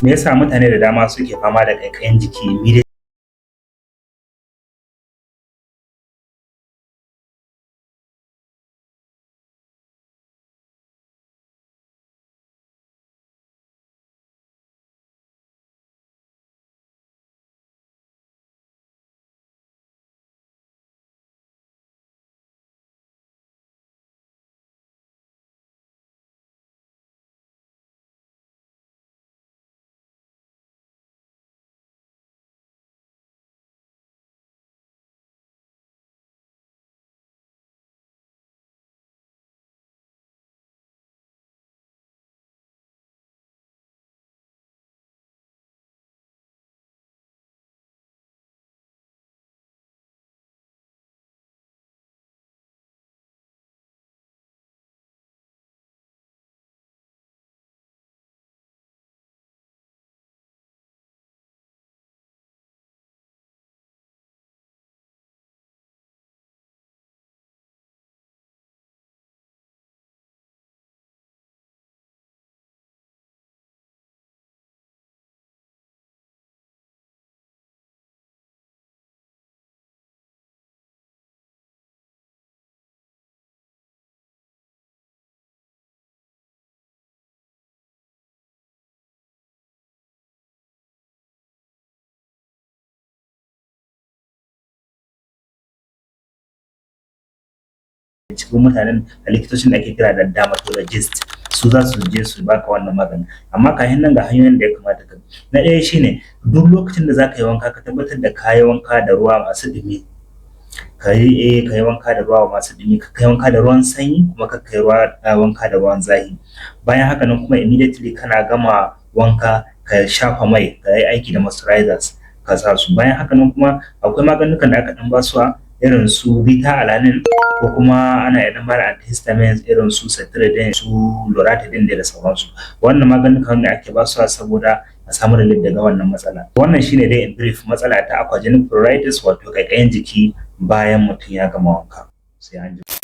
Me yasa mutane da dama suke fama da ƙaiƙayin jiki immediately cikin mutanen da likitocin da ake kira da dermatologist su za su je su baka wannan magani. Amma kafin nan ga hanyoyin da ya kamata ka bi. Na ɗaya shine duk lokacin da za ka yi wanka ka tabbatar da ka yi wanka da ruwa masu ɗumi. Ka yi wanka da ruwa masu ɗumi, ka yi wanka da ruwan sanyi kuma ka yi wanka da ruwan zafi. Bayan haka nan kuma immediately kana gama wanka ka shafa mai, ka yi aiki da moisturizers ka sa su. Bayan haka nan kuma akwai maganukan da aka ɗan basuwa irin su beta-alanine ko kuma ana iya ɗan bada antihistamines irin su cetirizine, su loratadine da sauransu. Wannan maganukan da ake basuwa saboda a samu relief daga wannan matsala. Wannan shine dai in brief matsala ta aquagenic pruritus wato ƙaiƙayin jiki bayan mutum ya gama wanka. Sai an jima.